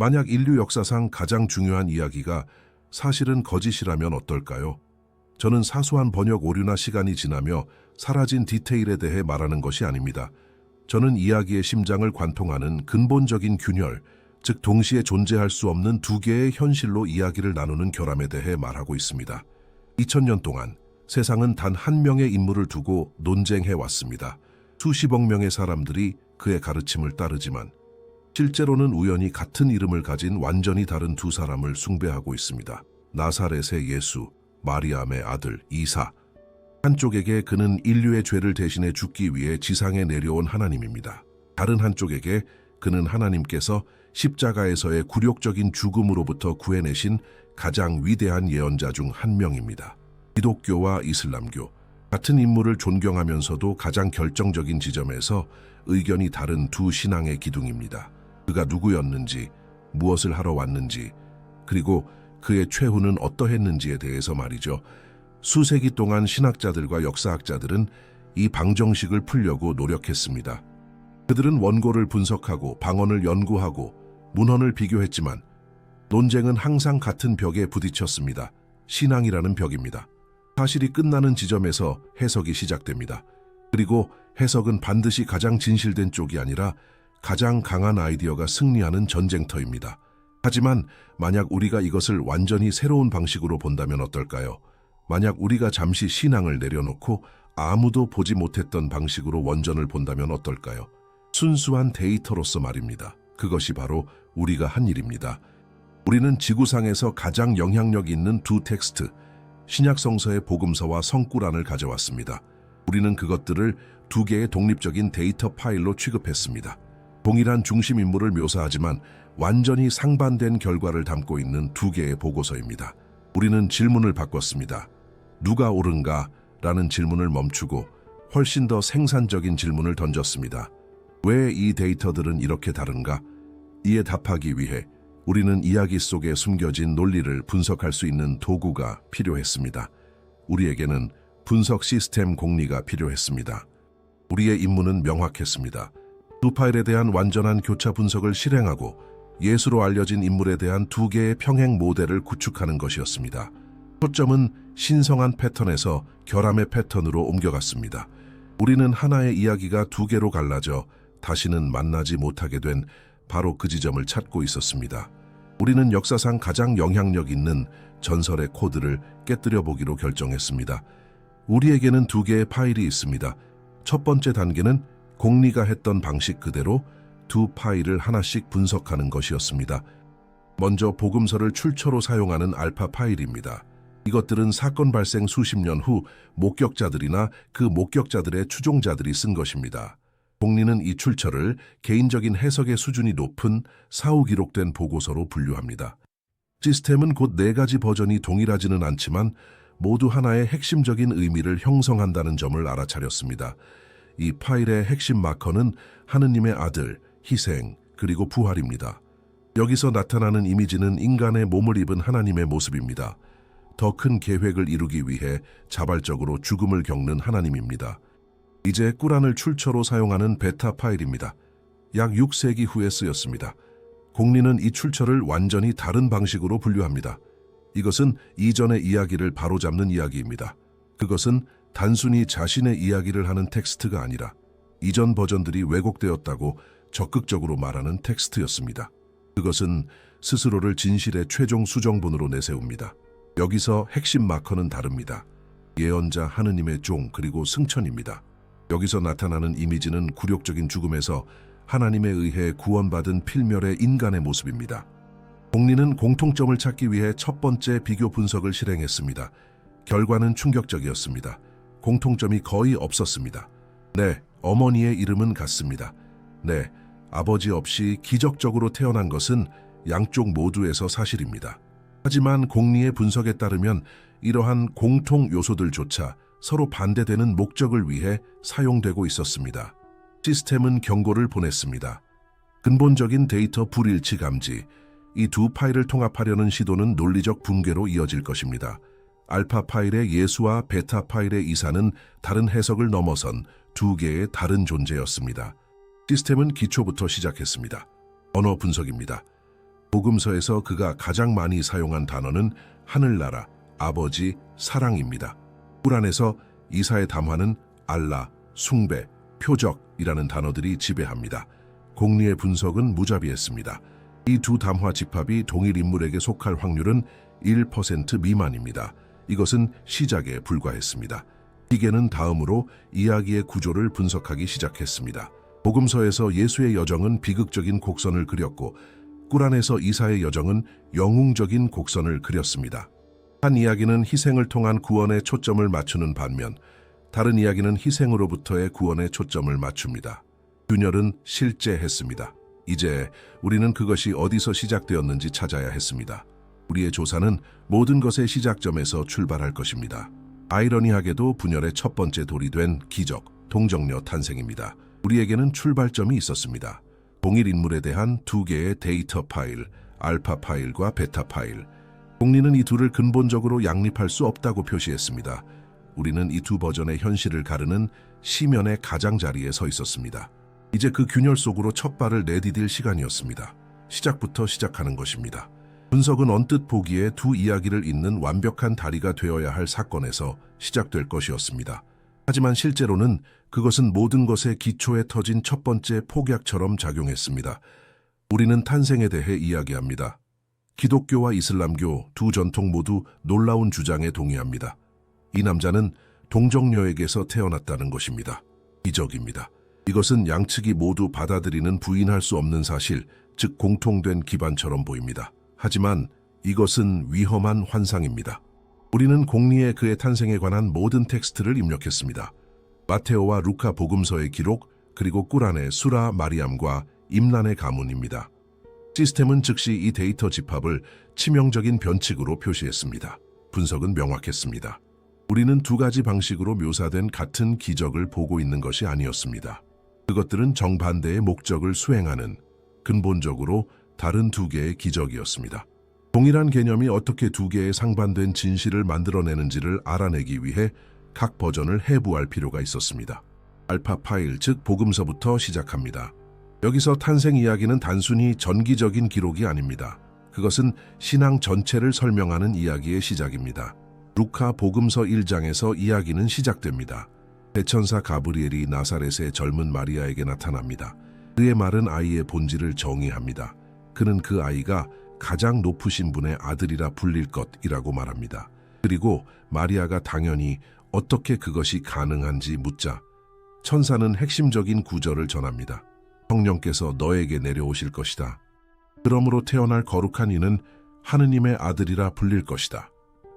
만약 인류 역사상 가장 중요한 이야기가 사실은 거짓이라면 어떨까요? 저는 사소한 번역 오류나 시간이 지나며 사라진 디테일에 대해 말하는 것이 아닙니다. 저는 이야기의 심장을 관통하는 근본적인 균열, 즉 동시에 존재할 수 없는 두 개의 현실로 이야기를 나누는 결함에 대해 말하고 있습니다. 2000년 동안 세상은 단 한 명의 인물을 두고 논쟁해 왔습니다. 수십억 명의 사람들이 그의 가르침을 따르지만 실제로는 우연히 같은 이름을 가진 완전히 다른 두 사람을 숭배하고 있습니다. 나사렛의 예수, 마리암의 아들 이사. 한쪽에게 그는 인류의 죄를 대신해 죽기 위해 지상에 내려온 하나님입니다. 다른 한쪽에게 그는 하나님께서 십자가에서의 굴욕적인 죽음으로부터 구해내신 가장 위대한 예언자 중 한 명입니다. 기독교와 이슬람교, 같은 인물을 존경하면서도 가장 결정적인 지점에서 의견이 다른 두 신앙의 기둥입니다. 그가 누구였는지, 무엇을 하러 왔는지, 그리고 그의 최후는 어떠했는지에 대해서 말이죠. 수세기 동안 신학자들과 역사학자들은 이 방정식을 풀려고 노력했습니다. 그들은 원고를 분석하고 방언을 연구하고 문헌을 비교했지만 논쟁은 항상 같은 벽에 부딪혔습니다. 신앙이라는 벽입니다. 사실이 끝나는 지점에서 해석이 시작됩니다. 그리고 해석은 반드시 가장 진실된 쪽이 아니라 가장 강한 아이디어가 승리하는 전쟁터입니다. 하지만 만약 우리가 이것을 완전히 새로운 방식으로 본다면 어떨까요? 만약 우리가 잠시 신앙을 내려놓고 아무도 보지 못했던 방식으로 원전을 본다면 어떨까요? 순수한 데이터로서 말입니다. 그것이 바로 우리가 한 일입니다. 우리는 지구상에서 가장 영향력 있는 두 텍스트, 신약성서의 복음서와 성구란을 가져왔습니다. 우리는 그것들을 두 개의 독립적인 데이터 파일로 취급했습니다. 동일한 중심 인물을 묘사하지만 완전히 상반된 결과를 담고 있는 두 개의 보고서입니다. 우리는 질문을 바꿨습니다. 누가 옳은가? 라는 질문을 멈추고 훨씬 더 생산적인 질문을 던졌습니다. 왜 이 데이터들은 이렇게 다른가? 이에 답하기 위해 우리는 이야기 속에 숨겨진 논리를 분석할 수 있는 도구가 필요했습니다. 우리에게는 분석 시스템 공리가 필요했습니다. 우리의 임무는 명확했습니다. 두 파일에 대한 완전한 교차 분석을 실행하고 예수로 알려진 인물에 대한 두 개의 평행 모델을 구축하는 것이었습니다. 초점은 신성한 패턴에서 결함의 패턴으로 옮겨갔습니다. 우리는 하나의 이야기가 두 개로 갈라져 다시는 만나지 못하게 된 바로 그 지점을 찾고 있었습니다. 우리는 역사상 가장 영향력 있는 전설의 코드를 깨뜨려 보기로 결정했습니다. 우리에게는 두 개의 파일이 있습니다. 첫 번째 단계는 공리가 했던 방식 그대로 두 파일을 하나씩 분석하는 것이었습니다. 먼저 복음서를 출처로 사용하는 알파 파일입니다. 이것들은 사건 발생 수십 년 후 목격자들이나 그 목격자들의 추종자들이 쓴 것입니다. 공리는 이 출처를 개인적인 해석의 수준이 높은 사후 기록된 보고서로 분류합니다. 시스템은 곧 네 가지 버전이 동일하지는 않지만 모두 하나의 핵심적인 의미를 형성한다는 점을 알아차렸습니다. 이 파일의 핵심 마커는 하느님의 아들, 희생, 그리고 부활입니다. 여기서 나타나는 이미지는 인간의 몸을 입은 하나님의 모습입니다. 더 큰 계획을 이루기 위해 자발적으로 죽음을 겪는 하나님입니다. 이제 꾸란을 출처로 사용하는 베타 파일입니다. 약 6세기 후에 쓰였습니다. 공리는 이 출처를 완전히 다른 방식으로 분류합니다. 이것은 이전의 이야기를 바로잡는 이야기입니다. 그것은 단순히 자신의 이야기를 하는 텍스트가 아니라 이전 버전들이 왜곡되었다고 적극적으로 말하는 텍스트였습니다. 그것은 스스로를 진실의 최종 수정본으로 내세웁니다. 여기서 핵심 마커는 다릅니다. 예언자 하느님의 종 그리고 승천입니다. 여기서 나타나는 이미지는 굴욕적인 죽음에서 하나님에 의해 구원받은 필멸의 인간의 모습입니다. 공리는 공통점을 찾기 위해 첫 번째 비교 분석을 실행했습니다. 결과는 충격적이었습니다. 공통점이 거의 없었습니다. 네, 어머니의 이름은 같습니다. 네, 아버지 없이 기적적으로 태어난 것은 양쪽 모두에서 사실입니다. 하지만 공리의 분석에 따르면 이러한 공통 요소들조차 서로 반대되는 목적을 위해 사용되고 있었습니다. 시스템은 경고를 보냈습니다. 근본적인 데이터 불일치 감지, 이 두 파일을 통합하려는 시도는 논리적 붕괴로 이어질 것입니다. 알파 파일의 예수와 베타 파일의 이사는 다른 해석을 넘어선 두 개의 다른 존재였습니다. 시스템은 기초부터 시작했습니다. 언어 분석입니다. 복음서에서 그가 가장 많이 사용한 단어는 하늘나라, 아버지, 사랑입니다. 꾸란에서 이사의 담화는 알라, 숭배, 표적이라는 단어들이 지배합니다. 공리의 분석은 무자비했습니다. 이 두 담화 집합이 동일 인물에게 속할 확률은 1% 미만입니다. 이것은 시작에 불과했습니다. 히게는 다음으로 이야기의 구조를 분석하기 시작했습니다. 복음서에서 예수의 여정은 비극적인 곡선을 그렸고 꾸란에서 이사의 여정은 영웅적인 곡선을 그렸습니다. 한 이야기는 희생을 통한 구원에 초점을 맞추는 반면 다른 이야기는 희생으로부터의 구원에 초점을 맞춥니다. 균열은 실제했습니다. 이제 우리는 그것이 어디서 시작되었는지 찾아야 했습니다. 우리의 조사는 모든 것의 시작점에서 출발할 것입니다. 아이러니하게도 분열의 첫 번째 돌이 된 기적, 동정녀 탄생입니다. 우리에게는 출발점이 있었습니다. 동일 인물에 대한 두 개의 데이터 파일, 알파 파일과 베타 파일. 공리는 이 둘을 근본적으로 양립할 수 없다고 표시했습니다. 우리는 이 두 버전의 현실을 가르는 시면의 가장자리에 서 있었습니다. 이제 그 균열 속으로 첫 발을 내디딜 시간이었습니다. 시작부터 시작하는 것입니다. 분석은 언뜻 보기에 두 이야기를 잇는 완벽한 다리가 되어야 할 사건에서 시작될 것이었습니다. 하지만 실제로는 그것은 모든 것의 기초에 터진 첫 번째 폭약처럼 작용했습니다. 우리는 탄생에 대해 이야기합니다. 기독교와 이슬람교 두 전통 모두 놀라운 주장에 동의합니다. 이 남자는 동정녀에게서 태어났다는 것입니다. 기적입니다. 이것은 양측이 모두 받아들이는 부인할 수 없는 사실, 즉 공통된 기반처럼 보입니다. 하지만 이것은 위험한 환상입니다. 우리는 공리에 그의 탄생에 관한 모든 텍스트를 입력했습니다. 마테오와 루카 복음서의 기록, 그리고 꾸란의 수라 마리암과 임란의 가문입니다. 시스템은 즉시 이 데이터 집합을 치명적인 변칙으로 표시했습니다. 분석은 명확했습니다. 우리는 두 가지 방식으로 묘사된 같은 기적을 보고 있는 것이 아니었습니다. 그것들은 정반대의 목적을 수행하는 근본적으로 다른 두 개의 기적이었습니다. 동일한 개념이 어떻게 두 개의 상반된 진실을 만들어내는지를 알아내기 위해 각 버전을 해부할 필요가 있었습니다. 알파 파일, 즉 복음서부터 시작합니다. 여기서 탄생 이야기는 단순히 전기적인 기록이 아닙니다. 그것은 신앙 전체를 설명하는 이야기의 시작입니다. 루카 복음서 1장에서 이야기는 시작됩니다. 대천사 가브리엘이 나사렛의 젊은 마리아에게 나타납니다. 그의 말은 아이의 본질을 정의합니다. 그는 그 아이가 가장 높으신 분의 아들이라 불릴 것이라고 말합니다. 그리고 마리아가 당연히 어떻게 그것이 가능한지 묻자 천사는 핵심적인 구절을 전합니다. 성령께서 너에게 내려오실 것이다. 그러므로 태어날 거룩한 이는 하느님의 아들이라 불릴 것이다.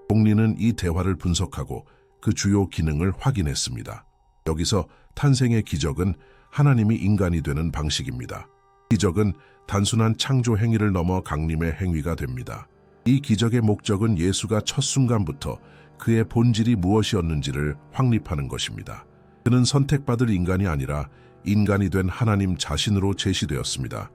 공리는 이 대화를 분석하고 그 주요 기능을 확인했습니다. 여기서 탄생의 기적은 하나님이 인간이 되는 방식입니다. 기적은 단순한 창조 행위를 넘어 강림의 행위가 됩니다. 이 기적의 목적은 예수가 첫 순간부터 그의 본질이 무엇이었는지를 확립하는 것입니다. 그는 선택받을 인간이 아니라 인간이 된 하나님 자신으로 제시되었습니다.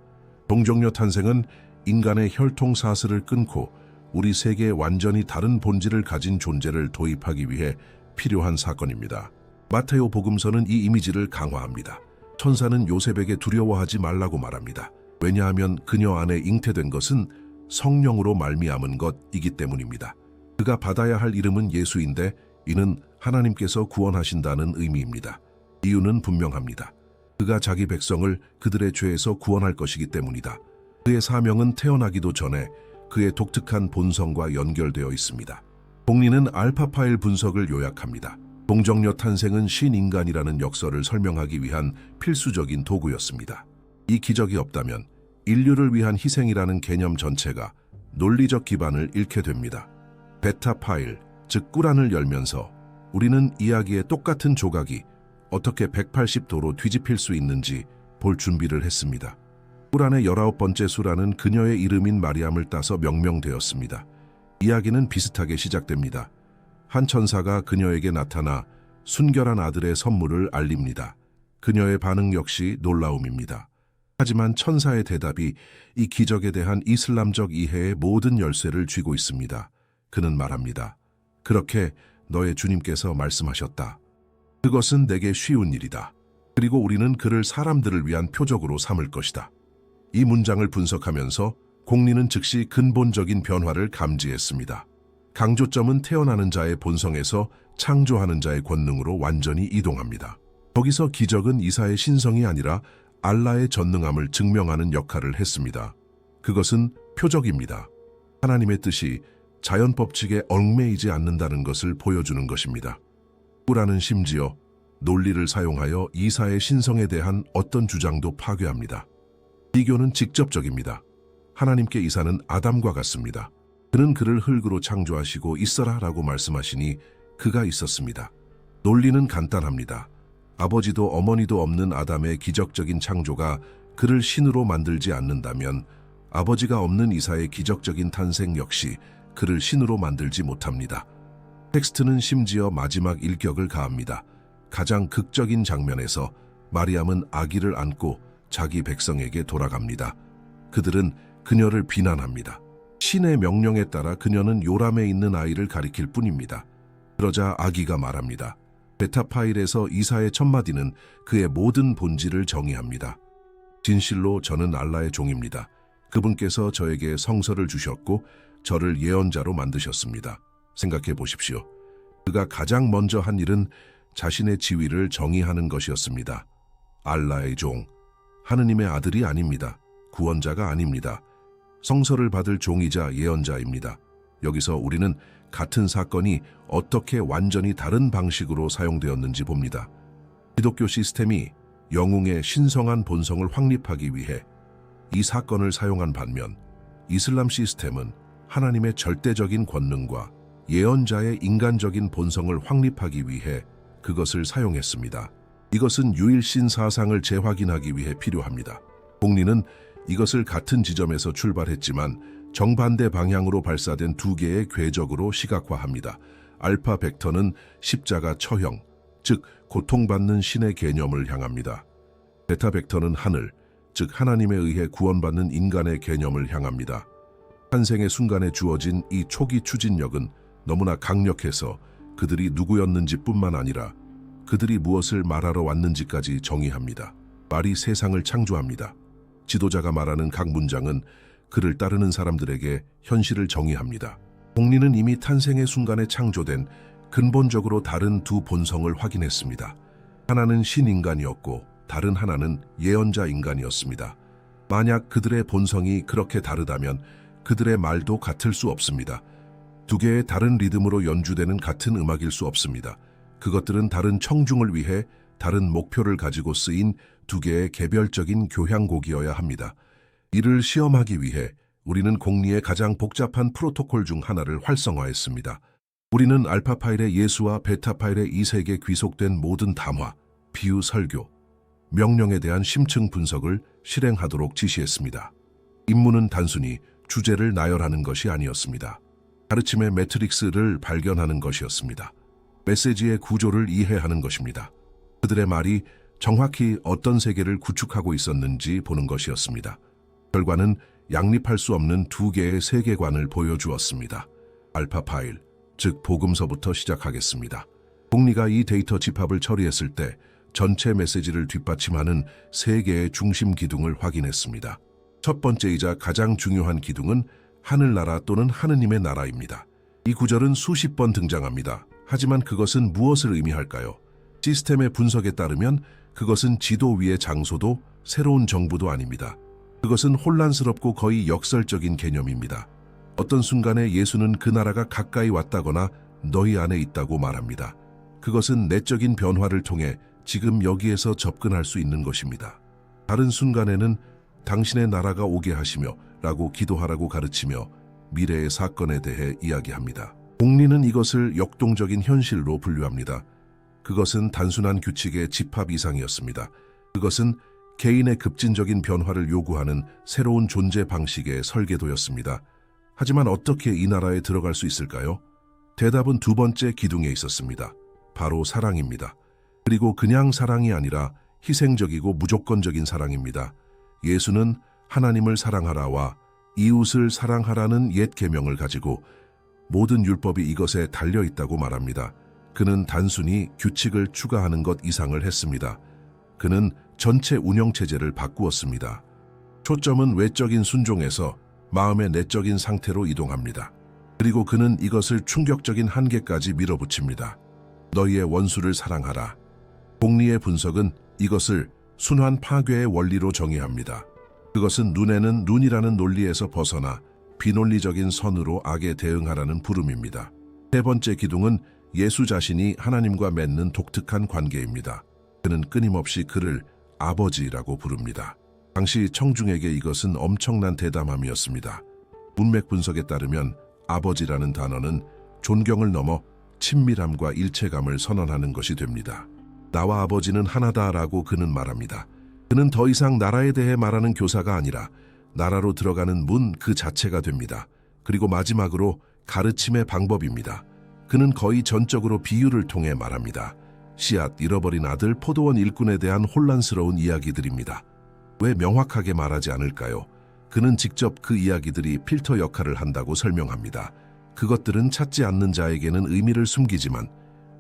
동정녀 탄생은 인간의 혈통사슬을 끊고 우리 세계에 완전히 다른 본질을 가진 존재를 도입하기 위해 필요한 사건입니다. 마테오 복음서는 이 이미지를 강화합니다. 천사는 요셉에게 두려워하지 말라고 말합니다. 왜냐하면 그녀 안에 잉태된 것은 성령으로 말미암은 것이기 때문입니다. 그가 받아야 할 이름은 예수인데 이는 하나님께서 구원하신다는 의미입니다. 이유는 분명합니다. 그가 자기 백성을 그들의 죄에서 구원할 것이기 때문이다. 그의 사명은 태어나기도 전에 그의 독특한 본성과 연결되어 있습니다. 공리는 알파 파일 분석을 요약합니다. 동정녀 탄생은 신인간이라는 역설을 설명하기 위한 필수적인 도구였습니다. 이 기적이 없다면 인류를 위한 희생이라는 개념 전체가 논리적 기반을 잃게 됩니다. 베타 파일, 즉 꾸란을 열면서 우리는 이야기의 똑같은 조각이 어떻게 180도로 뒤집힐 수 있는지 볼 준비를 했습니다. 꾸란의 19번째 수라는 그녀의 이름인 마리암을 따서 명명되었습니다. 이야기는 비슷하게 시작됩니다. 한 천사가 그녀에게 나타나 순결한 아들의 선물을 알립니다. 그녀의 반응 역시 놀라움입니다. 하지만 천사의 대답이 이 기적에 대한 이슬람적 이해의 모든 열쇠를 쥐고 있습니다. 그는 말합니다. 그렇게 너의 주님께서 말씀하셨다. 그것은 내게 쉬운 일이다. 그리고 우리는 그를 사람들을 위한 표적으로 삼을 것이다. 이 문장을 분석하면서 공리는 즉시 근본적인 변화를 감지했습니다. 강조점은 태어나는 자의 본성에서 창조하는 자의 권능으로 완전히 이동합니다. 거기서 기적은 이사의 신성이 아니라 알라의 전능함을 증명하는 역할을 했습니다. 그것은 표적입니다. 하나님의 뜻이 자연 법칙에 얽매이지 않는다는 것을 보여주는 것입니다. 꾸라는 심지어 논리를 사용하여 이사의 신성에 대한 어떤 주장도 파괴합니다. 비교는 직접적입니다. 하나님께 이사는 아담과 같습니다. 그는 그를 흙으로 창조하시고 있어라 라고 말씀하시니 그가 있었습니다. 논리는 간단합니다. 아버지도 어머니도 없는 아담의 기적적인 창조가 그를 신으로 만들지 않는다면 아버지가 없는 이사의 기적적인 탄생 역시 그를 신으로 만들지 못합니다. 텍스트는 심지어 마지막 일격을 가합니다. 가장 극적인 장면에서 마리암은 아기를 안고 자기 백성에게 돌아갑니다. 그들은 그녀를 비난합니다. 신의 명령에 따라 그녀는 요람에 있는 아이를 가리킬 뿐입니다. 그러자 아기가 말합니다. 베타파일에서 이사의 첫마디는 그의 모든 본질을 정의합니다. 진실로 저는 알라의 종입니다. 그분께서 저에게 성서를 주셨고 저를 예언자로 만드셨습니다. 생각해 보십시오. 그가 가장 먼저 한 일은 자신의 지위를 정의하는 것이었습니다. 알라의 종, 하느님의 아들이 아닙니다. 구원자가 아닙니다. 성서를 받을 종이자 예언자입니다. 여기서 우리는 같은 사건이 어떻게 완전히 다른 방식으로 사용되었는지 봅니다. 기독교 시스템이 영웅의 신성한 본성을 확립하기 위해 이 사건을 사용한 반면 이슬람 시스템은 하나님의 절대적인 권능과 예언자의 인간적인 본성을 확립하기 위해 그것을 사용했습니다. 이것은 유일신 사상을 재확인하기 위해 필요합니다. 공리는 이것을 같은 지점에서 출발했지만 정반대 방향으로 발사된 두 개의 궤적으로 시각화합니다. 알파 벡터는 십자가 처형, 즉 고통받는 신의 개념을 향합니다. 베타 벡터는 하늘, 즉 하나님에 의해 구원받는 인간의 개념을 향합니다. 탄생의 순간에 주어진 이 초기 추진력은 너무나 강력해서 그들이 누구였는지 뿐만 아니라 그들이 무엇을 말하러 왔는지까지 정의합니다. 말이 세상을 창조합니다. 지도자가 말하는 각 문장은 그를 따르는 사람들에게 현실을 정의합니다. 공리는 이미 탄생의 순간에 창조된 근본적으로 다른 두 본성을 확인했습니다. 하나는 신인간이었고 다른 하나는 예언자 인간이었습니다. 만약 그들의 본성이 그렇게 다르다면 그들의 말도 같을 수 없습니다. 두 개의 다른 리듬으로 연주되는 같은 음악일 수 없습니다. 그것들은 다른 청중을 위해 다른 목표를 가지고 쓰인 두 개의 개별적인 교향곡이어야 합니다. 이를 시험하기 위해 우리는 공리의 가장 복잡한 프로토콜 중 하나를 활성화했습니다. 우리는 알파 파일의 예수와 베타 파일의 이 세계에 귀속된 모든 담화, 비유 설교, 명령에 대한 심층 분석을 실행하도록 지시했습니다. 임무는 단순히 주제를 나열하는 것이 아니었습니다. 가르침의 매트릭스를 발견하는 것이었습니다. 메시지의 구조를 이해하는 것입니다. 그들의 말이 정확히 어떤 세계를 구축하고 있었는지 보는 것이었습니다. 결과는 양립할 수 없는 두 개의 세계관을 보여주었습니다. 알파 파일, 즉 복음서부터 시작하겠습니다. 공리가 이 데이터 집합을 처리했을 때 전체 메시지를 뒷받침하는 세 개의 중심 기둥을 확인했습니다. 첫 번째이자 가장 중요한 기둥은 하늘나라 또는 하느님의 나라입니다. 이 구절은 수십 번 등장합니다. 하지만 그것은 무엇을 의미할까요? 시스템의 분석에 따르면 그것은 지도 위의 장소도 새로운 정부도 아닙니다. 그것은 혼란스럽고 거의 역설적인 개념입니다. 어떤 순간에 예수는 그 나라가 가까이 왔다거나 너희 안에 있다고 말합니다. 그것은 내적인 변화를 통해 지금 여기에서 접근할 수 있는 것입니다. 다른 순간에는 당신의 나라가 오게 하시며 라고 기도하라고 가르치며 미래의 사건에 대해 이야기합니다. 공리는 이것을 역동적인 현실로 분류합니다. 그것은 단순한 규칙의 집합 이상이었습니다. 그것은 개인의 급진적인 변화를 요구하는 새로운 존재 방식의 설계도였습니다. 하지만 어떻게 이 나라에 들어갈 수 있을까요? 대답은 두 번째 기둥에 있었습니다. 바로 사랑입니다. 그리고 그냥 사랑이 아니라 희생적이고 무조건적인 사랑입니다. 예수는 하나님을 사랑하라와 이웃을 사랑하라는 옛 계명을 가지고 모든 율법이 이것에 달려 있다고 말합니다. 그는 단순히 규칙을 추가하는 것 이상을 했습니다. 그는 전체 운영체제를 바꾸었습니다. 초점은 외적인 순종에서 마음의 내적인 상태로 이동합니다. 그리고 그는 이것을 충격적인 한계까지 밀어붙입니다. 너희의 원수를 사랑하라. 복리의 분석은 이것을 순환 파괴의 원리로 정의합니다. 그것은 눈에는 눈이라는 논리에서 벗어나 비논리적인 선으로 악에 대응하라는 부름입니다. 세 번째 기둥은 예수 자신이 하나님과 맺는 독특한 관계입니다. 그는 끊임없이 그를 아버지라고 부릅니다. 당시 청중에게 이것은 엄청난 대담함이었습니다. 문맥 분석에 따르면 아버지라는 단어는 존경을 넘어 친밀함과 일체감을 선언하는 것이 됩니다. 나와 아버지는 하나다라고 그는 말합니다. 그는 더 이상 나라에 대해 말하는 교사가 아니라 나라로 들어가는 문 그 자체가 됩니다. 그리고 마지막으로 가르침의 방법입니다. 그는 거의 전적으로 비유를 통해 말합니다. 씨앗, 잃어버린 아들, 포도원 일꾼에 대한 혼란스러운 이야기들입니다. 왜 명확하게 말하지 않을까요? 그는 직접 그 이야기들이 필터 역할을 한다고 설명합니다. 그것들은 찾지 않는 자에게는 의미를 숨기지만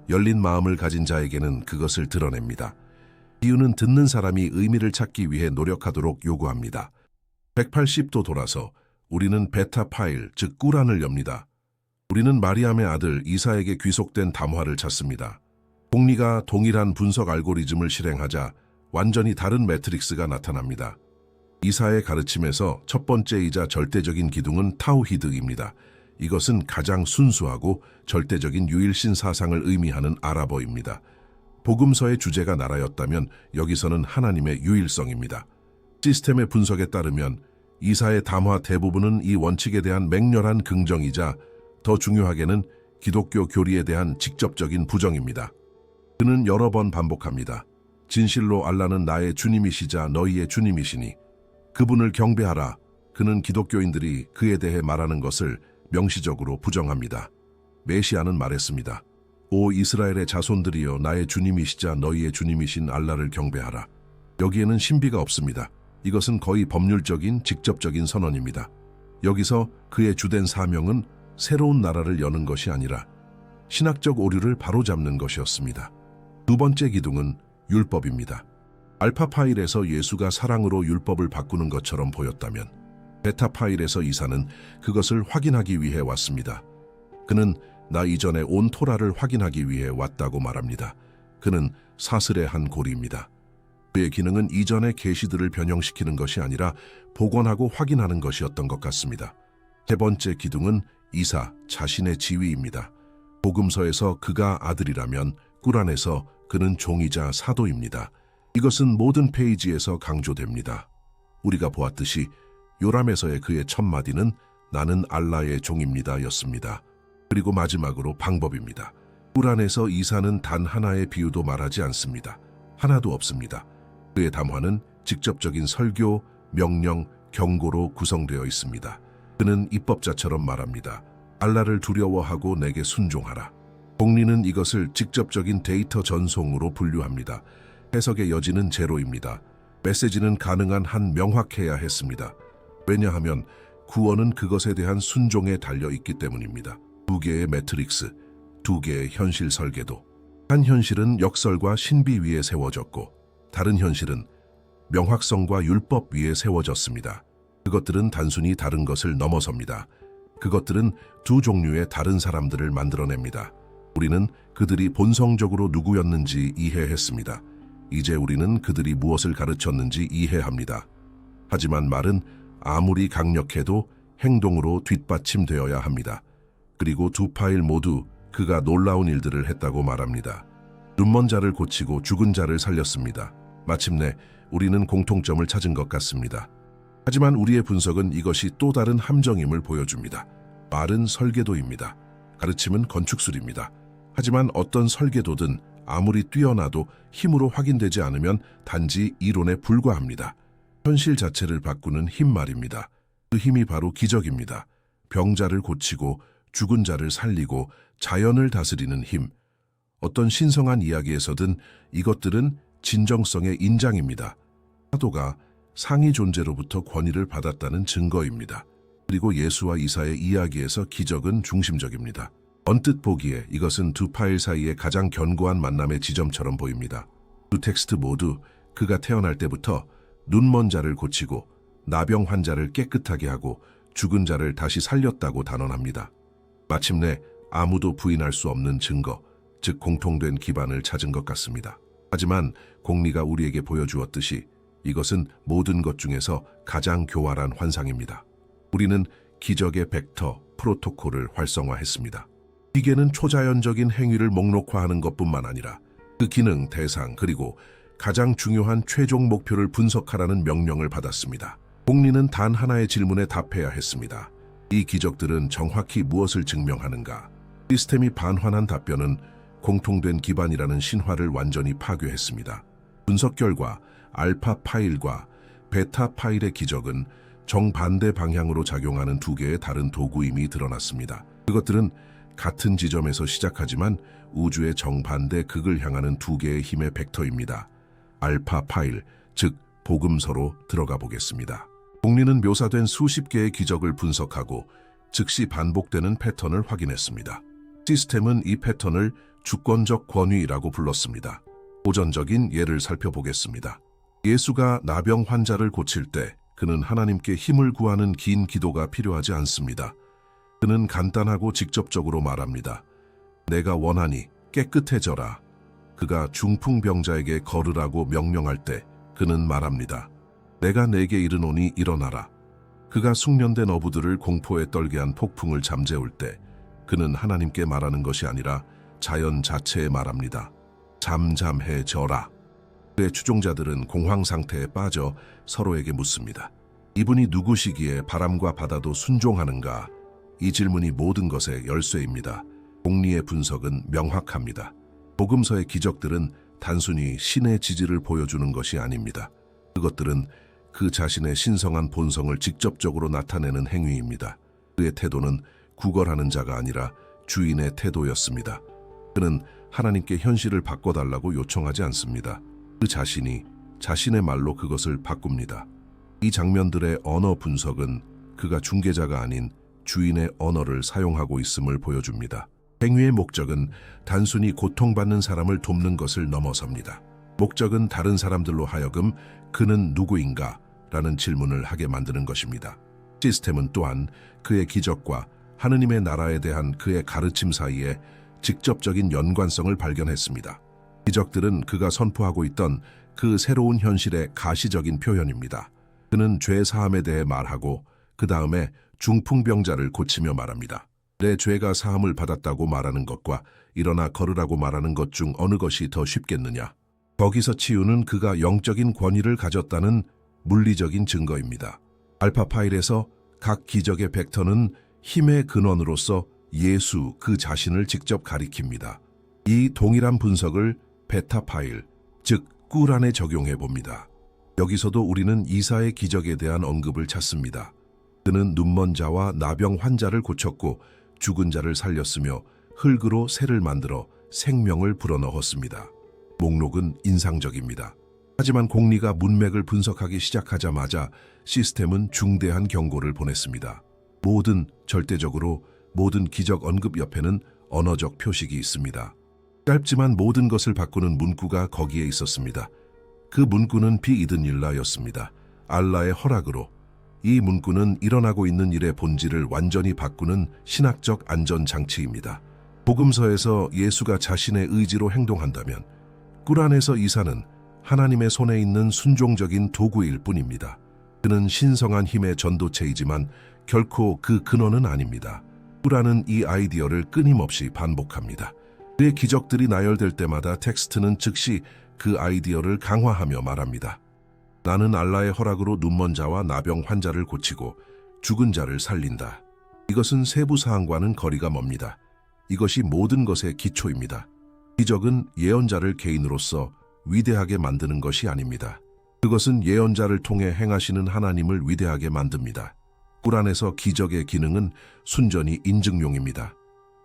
열린 마음을 가진 자에게는 그것을 드러냅니다. 비유는 듣는 사람이 의미를 찾기 위해 노력하도록 요구합니다. 180도 돌아서 우리는 베타 파일, 즉 꾸란을 엽니다. 우리는 마리암의 아들 이사에게 귀속된 담화를 찾습니다. 복리가 동일한 분석 알고리즘을 실행하자 완전히 다른 매트릭스가 나타납니다. 이사의 가르침에서 첫 번째이자 절대적인 기둥은 타우히드입니다. 이것은 가장 순수하고 절대적인 유일신 사상을 의미하는 아랍어입니다. 복음서의 주제가 나라였다면 여기서는 하나님의 유일성입니다. 시스템의 분석에 따르면 이사의 담화 대부분은 이 원칙에 대한 맹렬한 긍정이자 더 중요하게는 기독교 교리에 대한 직접적인 부정입니다. 그는 여러 번 반복합니다. 진실로 알라는 나의 주님이시자 너희의 주님이시니 그분을 경배하라. 그는 기독교인들이 그에 대해 말하는 것을 명시적으로 부정합니다. 메시아는 말했습니다. 오 이스라엘의 자손들이여 나의 주님이시자 너희의 주님이신 알라를 경배하라. 여기에는 신비가 없습니다. 이것은 거의 법률적인 직접적인 선언입니다. 여기서 그의 주된 사명은 새로운 나라를 여는 것이 아니라 신학적 오류를 바로잡는 것이었습니다. 두 번째 기둥은 율법입니다. 알파 파일에서 예수가 사랑으로 율법을 바꾸는 것처럼 보였다면 베타 파일에서 이사는 그것을 확인하기 위해 왔습니다. 그는 나 이전에 온 토라를 확인하기 위해 왔다고 말합니다. 그는 사슬의 한 고리입니다. 그의 기능은 이전의 계시들을 변형시키는 것이 아니라 복원하고 확인하는 것이었던 것 같습니다. 세 번째 기둥은 이사 자신의 지위입니다. 복음서에서 그가 아들이라면 꾸란에서 그는 종이자 사도입니다. 이것은 모든 페이지에서 강조됩니다. 우리가 보았듯이 요람에서의 그의 첫 마디는 나는 알라의 종입니다 였습니다. 그리고 마지막으로 방법입니다. 꾸란에서 이사는 단 하나의 비유도 말하지 않습니다. 하나도 없습니다. 그의 담화는 직접적인 설교, 명령, 경고로 구성되어 있습니다. 그는 입법자처럼 말합니다. 알라를 두려워하고 내게 순종하라. 복리는 이것을 직접적인 데이터 전송으로 분류합니다. 해석의 여지는 제로입니다. 메시지는 가능한 한 명확해야 했습니다. 왜냐하면 구원은 그것에 대한 순종에 달려있기 때문입니다. 두 개의 매트릭스, 두 개의 현실 설계도. 한 현실은 역설과 신비 위에 세워졌고 다른 현실은 명확성과 율법 위에 세워졌습니다. 그것들은 단순히 다른 것을 넘어섭니다. 그것들은 두 종류의 다른 사람들을 만들어냅니다. 우리는 그들이 본성적으로 누구였는지 이해했습니다. 이제 우리는 그들이 무엇을 가르쳤는지 이해합니다. 하지만 말은 아무리 강력해도 행동으로 뒷받침되어야 합니다. 그리고 두 파일 모두 그가 놀라운 일들을 했다고 말합니다. 눈먼 자를 고치고 죽은 자를 살렸습니다. 마침내 우리는 공통점을 찾은 것 같습니다. 하지만 우리의 분석은 이것이 또 다른 함정임을 보여줍니다. 말은 설계도입니다. 가르침은 건축술입니다. 하지만 어떤 설계도든 아무리 뛰어나도 힘으로 확인되지 않으면 단지 이론에 불과합니다. 현실 자체를 바꾸는 힘 말입니다. 그 힘이 바로 기적입니다. 병자를 고치고 죽은 자를 살리고 자연을 다스리는 힘. 어떤 신성한 이야기에서든 이것들은 진정성의 인장입니다. 사도가 상위 존재로부터 권위를 받았다는 증거입니다. 그리고 예수와 이사의 이야기에서 기적은 중심적입니다. 언뜻 보기에 이것은 두 파일 사이의 가장 견고한 만남의 지점처럼 보입니다. 두 텍스트 모두 그가 태어날 때부터 눈먼 자를 고치고 나병 환자를 깨끗하게 하고 죽은 자를 다시 살렸다고 단언합니다. 마침내 아무도 부인할 수 없는 증거, 즉 공통된 기반을 찾은 것 같습니다. 하지만 공리가 우리에게 보여주었듯이 이것은 모든 것 중에서 가장 교활한 환상입니다. 우리는 기적의 벡터, 프로토콜을 활성화했습니다. 기계는 초자연적인 행위를 목록화하는 것뿐만 아니라 그 기능, 대상, 그리고 가장 중요한 최종 목표를 분석하라는 명령을 받았습니다. 공리는 단 하나의 질문에 답해야 했습니다. 이 기적들은 정확히 무엇을 증명하는가? 시스템이 반환한 답변은 공통된 기반이라는 신화를 완전히 파괴했습니다. 분석 결과 알파 파일과 베타 파일의 기적은 정반대 방향으로 작용하는 두 개의 다른 도구임이 드러났습니다. 그것들은 같은 지점에서 시작하지만 우주의 정반대 극을 향하는 두 개의 힘의 벡터입니다. 알파 파일, 즉 복음서로 들어가 보겠습니다. 공리는 묘사된 수십 개의 기적을 분석하고 즉시 반복되는 패턴을 확인했습니다. 시스템은 이 패턴을 주권적 권위라고 불렀습니다. 고전적인 예를 살펴보겠습니다. 예수가 나병 환자를 고칠 때 그는 하나님께 힘을 구하는 긴 기도가 필요하지 않습니다. 그는 간단하고 직접적으로 말합니다. 내가 원하니 깨끗해져라. 그가 중풍병자에게 걸으라고 명령할 때 그는 말합니다. 내가 내게 이르노니 일어나라. 그가 숙련된 어부들을 공포에 떨게 한 폭풍을 잠재울 때 그는 하나님께 말하는 것이 아니라 자연 자체에 말합니다. 잠잠해져라. 그의 추종자들은 공황 상태에 빠져 서로에게 묻습니다. 이분이 누구시기에 바람과 바다도 순종하는가? 이 질문이 모든 것의 열쇠입니다. 공리의 분석은 명확합니다. 복음서의 기적들은 단순히 신의 지지를 보여주는 것이 아닙니다. 그것들은 그 자신의 신성한 본성을 직접적으로 나타내는 행위입니다. 그의 태도는 구걸하는 자가 아니라 주인의 태도였습니다. 그는 하나님께 현실을 바꿔달라고 요청하지 않습니다. 그 자신이 자신의 말로 그것을 바꿉니다. 이 장면들의 언어 분석은 그가 중개자가 아닌 주인의 언어를 사용하고 있음을 보여줍니다. 행위의 목적은 단순히 고통받는 사람을 돕는 것을 넘어섭니다. 목적은 다른 사람들로 하여금 그는 누구인가? 라는 질문을 하게 만드는 것입니다. 시스템은 또한 그의 기적과 하느님의 나라에 대한 그의 가르침 사이에 직접적인 연관성을 발견했습니다. 기적들은 그가 선포하고 있던 그 새로운 현실의 가시적인 표현입니다. 그는 죄 사함에 대해 말하고 그 다음에 중풍병자를 고치며 말합니다. 내 죄가 사함을 받았다고 말하는 것과 일어나 걸으라고 말하는 것 중 어느 것이 더 쉽겠느냐? 거기서 치유는 그가 영적인 권위를 가졌다는 물리적인 증거입니다. 알파 파일에서 각 기적의 벡터는 힘의 근원으로서 예수 그 자신을 직접 가리킵니다. 이 동일한 분석을 베타 파일, 즉 꿀안에 적용해 봅니다. 여기서도 우리는 이사의 기적에 대한 언급을 찾습니다. 그는 눈먼 자와 나병 환자를 고쳤고 죽은 자를 살렸으며 흙으로 새를 만들어 생명을 불어넣었습니다. 목록은 인상적입니다. 하지만 공리가 문맥을 분석하기 시작하자마자 시스템은 중대한 경고를 보냈습니다. 절대적으로 모든 기적 언급 옆에는 언어적 표식이 있습니다. 짧지만 모든 것을 바꾸는 문구가 거기에 있었습니다. 그 문구는 비이든일라였습니다. 알라의 허락으로. 이 문구는 일어나고 있는 일의 본질을 완전히 바꾸는 신학적 안전장치입니다. 복음서에서 예수가 자신의 의지로 행동한다면 꿀안에서 이사는 하나님의 손에 있는 순종적인 도구일 뿐입니다. 그는 신성한 힘의 전도체이지만 결코 그 근원은 아닙니다. 꿀안은 이 아이디어를 끊임없이 반복합니다. 그의 기적들이 나열될 때마다 텍스트는 즉시 그 아이디어를 강화하며 말합니다. 나는 알라의 허락으로 눈먼 자와 나병 환자를 고치고 죽은 자를 살린다. 이것은 세부 사항과는 거리가 멉니다. 이것이 모든 것의 기초입니다. 기적은 예언자를 개인으로서 위대하게 만드는 것이 아닙니다. 그것은 예언자를 통해 행하시는 하나님을 위대하게 만듭니다. 꿀안에서 기적의 기능은 순전히 인증용입니다.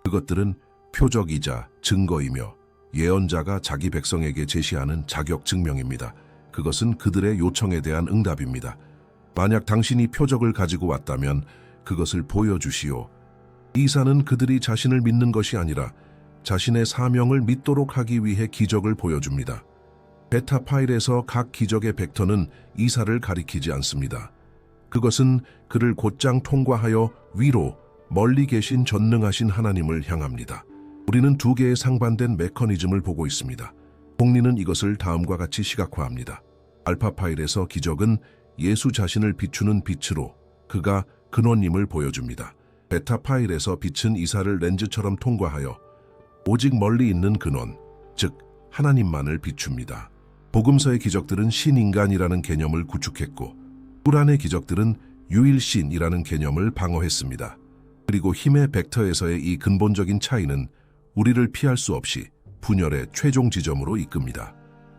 그것들은 표적이자 증거이며 예언자가 자기 백성에게 제시하는 자격 증명입니다. 그것은 그들의 요청에 대한 응답입니다. 만약 당신이 표적을 가지고 왔다면 그것을 보여주시오. 이사는 그들이 자신을 믿는 것이 아니라 자신의 사명을 믿도록 하기 위해 기적을 보여줍니다. 베타 파일에서 각 기적의 벡터는 이사를 가리키지 않습니다. 그것은 그를 곧장 통과하여 위로 멀리 계신 전능하신 하나님을 향합니다. 우리는 두 개의 상반된 메커니즘을 보고 있습니다. 공리는 이것을 다음과 같이 시각화합니다. 알파 파일에서 기적은 예수 자신을 비추는 빛으로 그가 근원임을 보여줍니다. 베타 파일에서 빛은 이사를 렌즈처럼 통과하여 오직 멀리 있는 근원, 즉 하나님만을 비춥니다. 복음서의 기적들은 신인간이라는 개념을 구축했고 꾸란의 기적들은 유일신이라는 개념을 방어했습니다. 그리고 힘의 벡터에서의 이 근본적인 차이는 우리를 피할 수 없이 분열의 최종 지점으로 이끕니다.